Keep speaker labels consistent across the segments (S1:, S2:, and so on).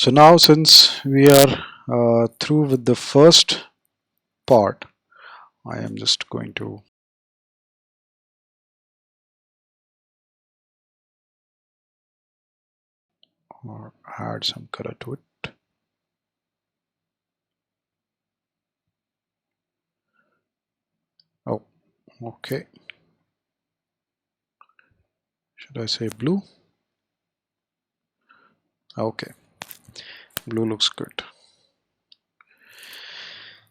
S1: So now, since we are through with the first part, I am just going to add some color to it. Oh, okay. Should I say blue? Okay, blue looks good.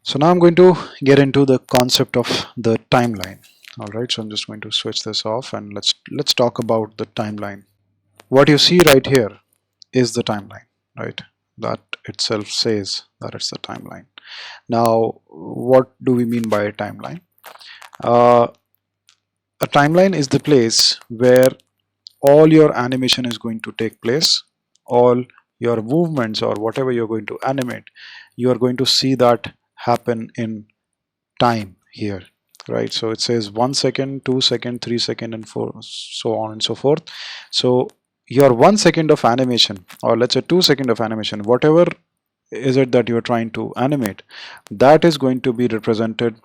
S1: So now I'm going to get into the concept of the timeline. All right, so I'm just going to switch this off and let's talk about the timeline. What you see right here is the timeline, right? That itself says that it's the timeline. Now, what do we mean by a timeline? Uh, a timeline is the place where all your animation is going to take place, all your movements or whatever you're going to animate, you are going to see that happen in time here, right? So it says 1 second, 2 second, 3 second, and 4, so on and so forth. So your 1 second of animation, or let's say 2 second of animation, whatever is it that you're trying to animate, that is going to be represented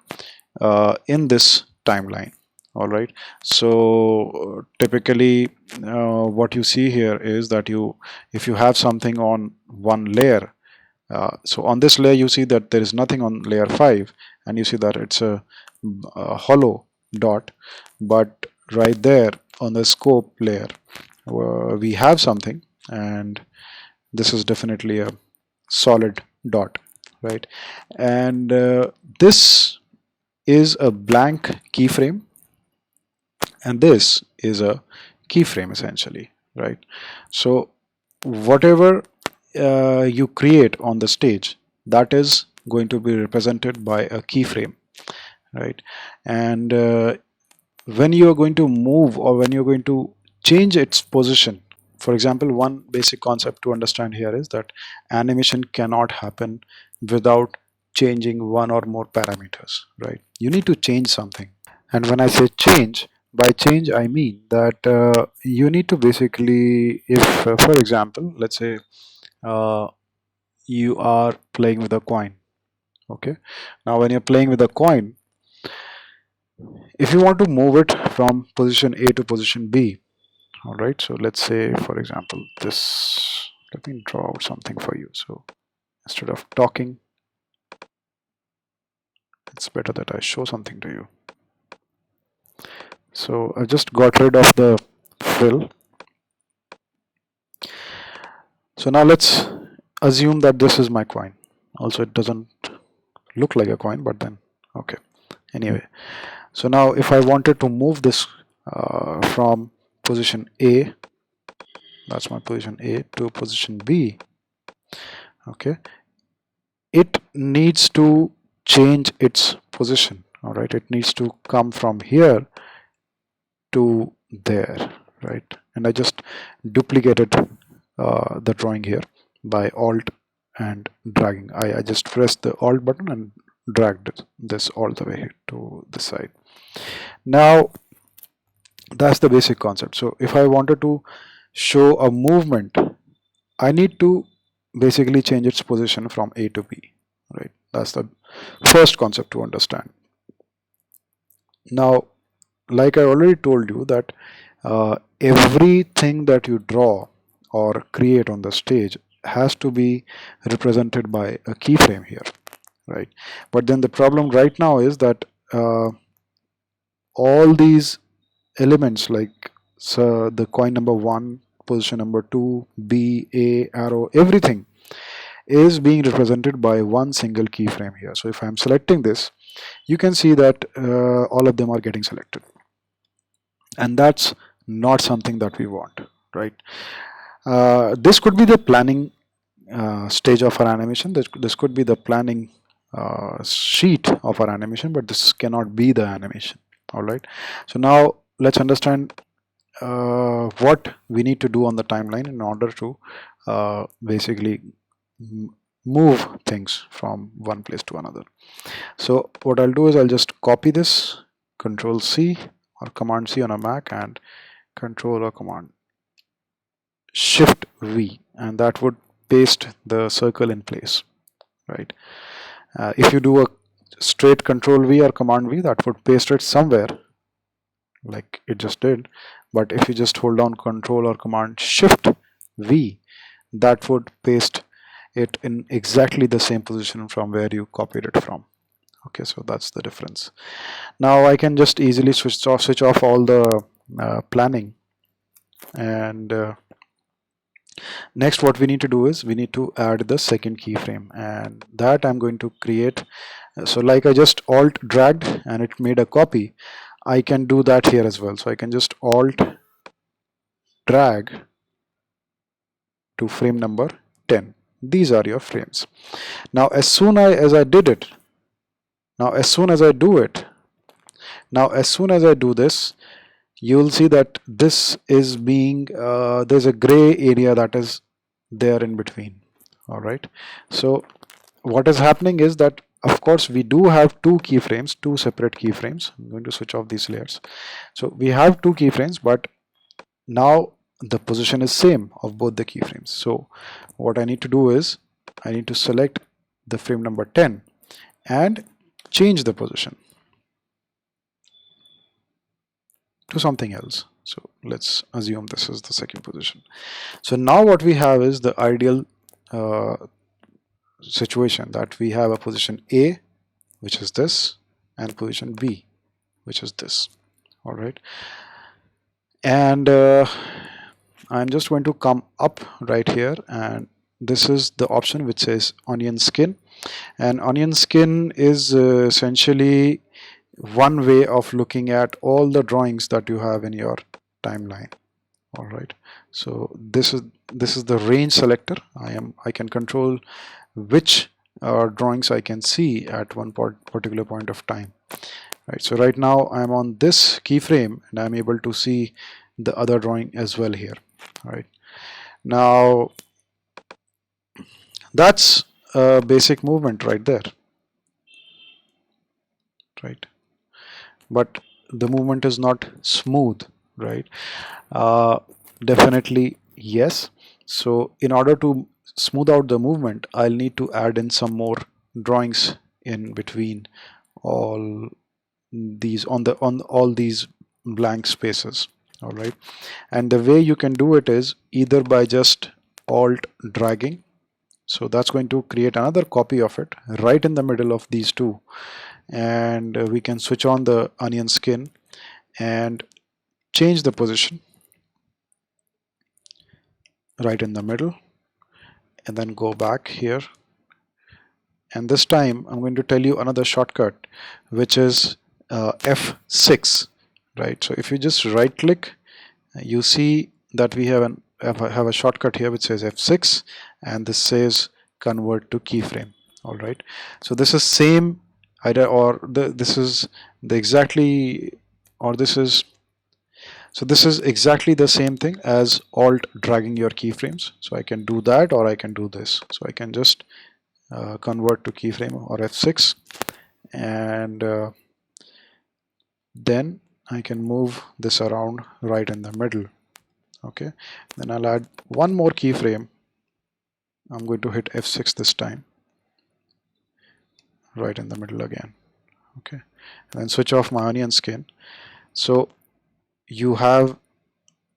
S1: in this timeline. All right, so typically what you see here is that if you have something on one layer, so on this layer you see that there is nothing on layer 5, and you see that it's a hollow dot, but right there on the scope layer we have something, and this is definitely a solid dot, right? And this is a blank keyframe, and this is a keyframe essentially, right? So whatever you create on the stage, that is going to be represented by a keyframe, right? And when you are going to move, or when you're going to change its position, for example, one basic concept to understand here is that animation cannot happen without changing one or more parameters, right? You need to change something. And when I say change, by change I mean that you need to basically, if for example, let's say uh, you are playing with a coin. Okay, now when you're playing with a coin, if you want to move it from position A to position B, all right, so let's say for example this, let me draw out something for you. So instead of talking, it's better that I show something to you. So I just got rid of the fill. So now let's assume that this is my coin. Also, it doesn't look like a coin, but then okay, anyway. So now if I wanted to move this from position A, that's my position A, to position B, okay, it needs to change its position. All right, it needs to come from here to there, right? And I just duplicated the drawing here by Alt and dragging. I just pressed the Alt button and dragged this all the way to the side. Now that's the basic concept. So if I wanted to show a movement, I need to basically change its position from A to B, right? That's the first concept to understand. Now, like I already told you that everything that you draw or create on the stage has to be represented by a keyframe here, right? But then the problem right now is that all these elements, like so the coin number 1, position number 2, B, A, arrow, everything is being represented by one single keyframe here. So if I'm selecting this, you can see that all of them are getting selected, and that's not something that we want, right? This could be the planning stage of our animation. This could be the planning sheet of our animation, but this cannot be the animation. All right, so now let's understand what we need to do on the timeline in order to basically move things from one place to another. So what I'll do is I'll just copy this, Control C or Command C on a Mac, and Control or Command Shift V, and that would paste the circle in place, right? If you do a straight Control V or Command V, that would paste it somewhere like it just did. But if you just hold down Control or Command Shift V, that would paste it in exactly the same position from where you copied it from. Okay, so that's the difference. Now I can just easily switch off all the planning, and next what we need to do is we need to add the second keyframe, and that I'm going to create. So like I just alt dragged and it made a copy, I can do that here as well. So I can just alt drag to frame number 10. These are your frames. Now as soon as I did it, now as soon as I do it, now as soon as I do this, you will see that this is being there's a gray area that is there in between. All right, so what is happening is that of course we do have two keyframes, two separate keyframes. I'm going to switch off these layers. So we have two keyframes, but now the position is same of both the keyframes. So what I need to do is I need to select the frame number 10 and change the position to something else. So let's assume this is the second position. So now what we have is the ideal situation, that we have a position A, which is this, and position B, which is this. All right, and I'm just going to come up right here, and this is the option which says onion skin, and onion skin is essentially one way of looking at all the drawings that you have in your timeline. All right, so this is the range selector. I can control which drawings I can see at one particular point of time. Right, so right now I'm on this keyframe and I'm able to see the other drawing as well here. All right, now that's a basic movement right there, right? But the movement is not smooth, right? Definitely yes. So in order to smooth out the movement, I'll need to add in some more drawings in between all these on all these blank spaces. All right, and the way you can do it is either by just alt dragging. So that's going to create another copy of it right in the middle of these two, and we can switch on the onion skin and change the position right in the middle, and then go back here, and this time I'm going to tell you another shortcut, which is F6, right? So if you just right click, you see that we have a shortcut here which says F6, and this says convert to keyframe. All right, so this is same either, or this is the exactly, or this is, so this is exactly the same thing as alt dragging your keyframes. So I can do that, or I can do this. So I can just convert to keyframe or F6, and then I can move this around right in the middle. Okay, then I'll add one more keyframe. I'm going to hit F6 this time, right in the middle again. Okay, and then switch off my onion skin. So you have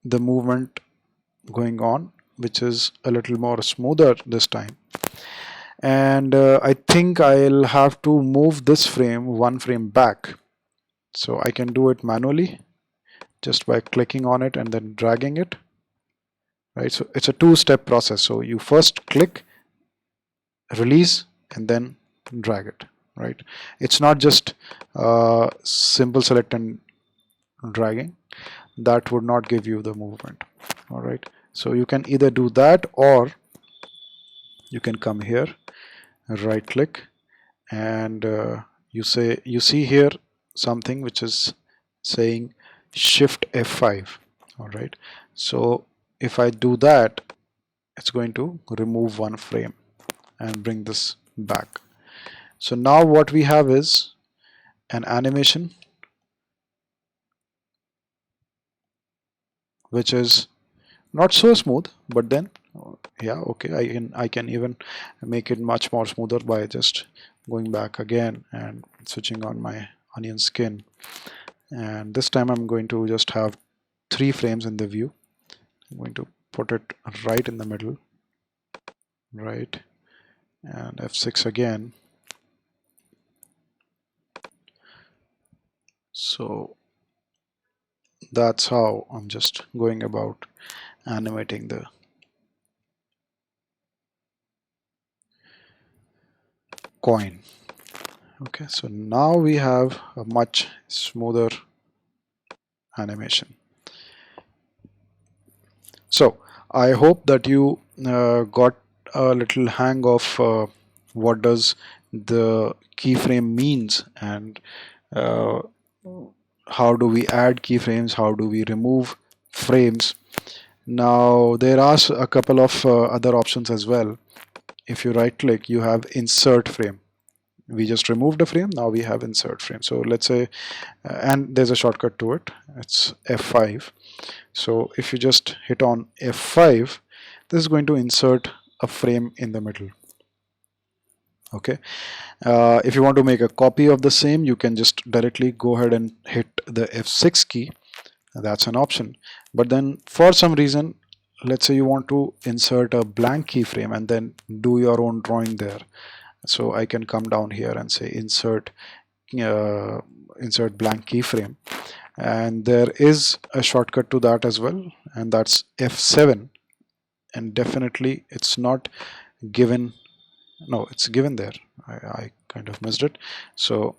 S1: the movement going on, which is a little more smoother this time. And I think I'll have to move this frame one frame back. So I can do it manually just by clicking on it and then dragging it. Right, so it's a two-step process. So you first click, release, and then drag it. Right, it's not just simple select and dragging. That would not give you the movement. All right, so you can either do that, or you can come here, right click, and you see here something which is saying shift F5. All right, so if I do that, it's going to remove one frame and bring this back. So now what we have is an animation which is not so smooth, but then Yeah, okay, I can even make it much more smoother by just going back again and switching on my onion skin, and this time I'm going to just have 3 frames in the view. I'm going to put it right in the middle, right, and F6 again. So that's how I'm just going about animating the coin. Okay, so now we have a much smoother animation. So I hope that you got a little hang of what does the keyframe means, and uh, how do we add keyframes, how do we remove frames. Now there are a couple of other options as well. If you right click, you have insert frame. We just removed a frame, now we have insert frame. So let's say and there's a shortcut to it, it's F5. So if you just hit on F5, this is going to insert a frame in the middle. Okay, if you want to make a copy of the same, you can just directly go ahead and hit the F6 key. That's an option. But then for some reason, let's say you want to insert a blank keyframe and then do your own drawing there. So I can come down here and say uh, insert blank keyframe, and there is a shortcut to that as well, and that's F7. And definitely it's not given, no, it's given there. I kind of missed it. So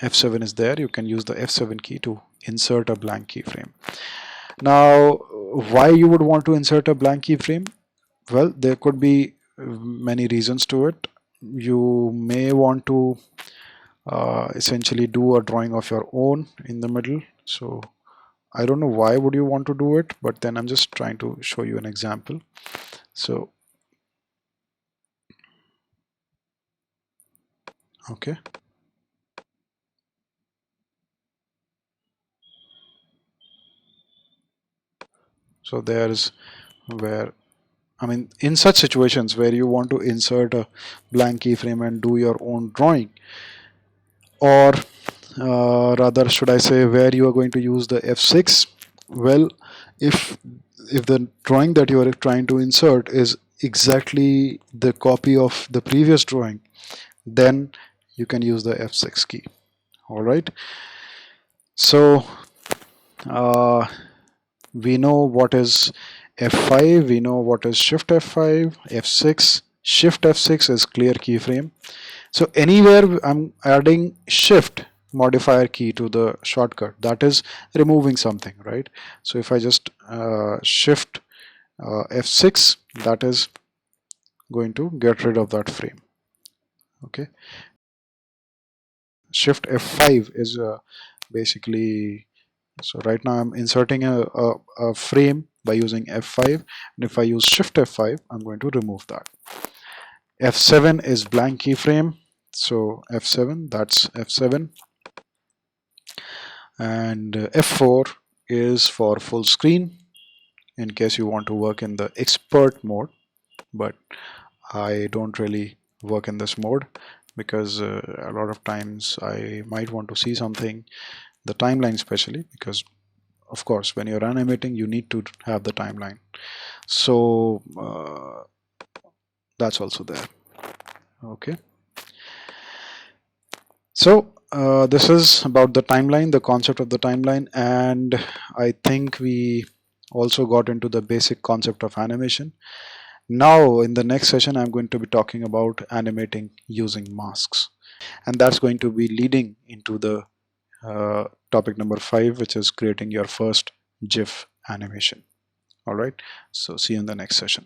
S1: F7 is there. You can use the F7 key to insert a blank keyframe. Now, why you would want to insert a blank keyframe? Well, there could be many reasons to it. You may want to essentially do a drawing of your own in the middle. So I don't know why would you want to do it, but then I'm just trying to show you an example. So okay, so there's where, I mean, in such situations where you want to insert a blank keyframe and do your own drawing, or rather should I say where you are going to use the F6, well, if the drawing that you are trying to insert is exactly the copy of the previous drawing, then you can use the F6 key. All right, so uh, we know what is F5, we know what is Shift F5, F6. Shift F6 is clear keyframe. So anywhere I'm adding Shift modifier key to the shortcut, that is removing something, right? So if I just Shift F6, that is going to get rid of that frame. Okay, Shift F5 is basically, so right now I'm inserting a frame by using F5, and if I use Shift F5, I'm going to remove that. F7 is blank keyframe, so F7, that's F7, and F4 is for full screen in case you want to work in the expert mode, but I don't really work in this mode because a lot of times I might want to see something, the timeline especially, because of course when you're animating you need to have the timeline. So that's also there. Okay, so this is about the timeline, the concept of the timeline, and I think we also got into the basic concept of animation. Now in the next session I'm going to be talking about animating using masks, and that's going to be leading into the topic number 5, which is creating your first GIF animation. All right, so see you in the next session.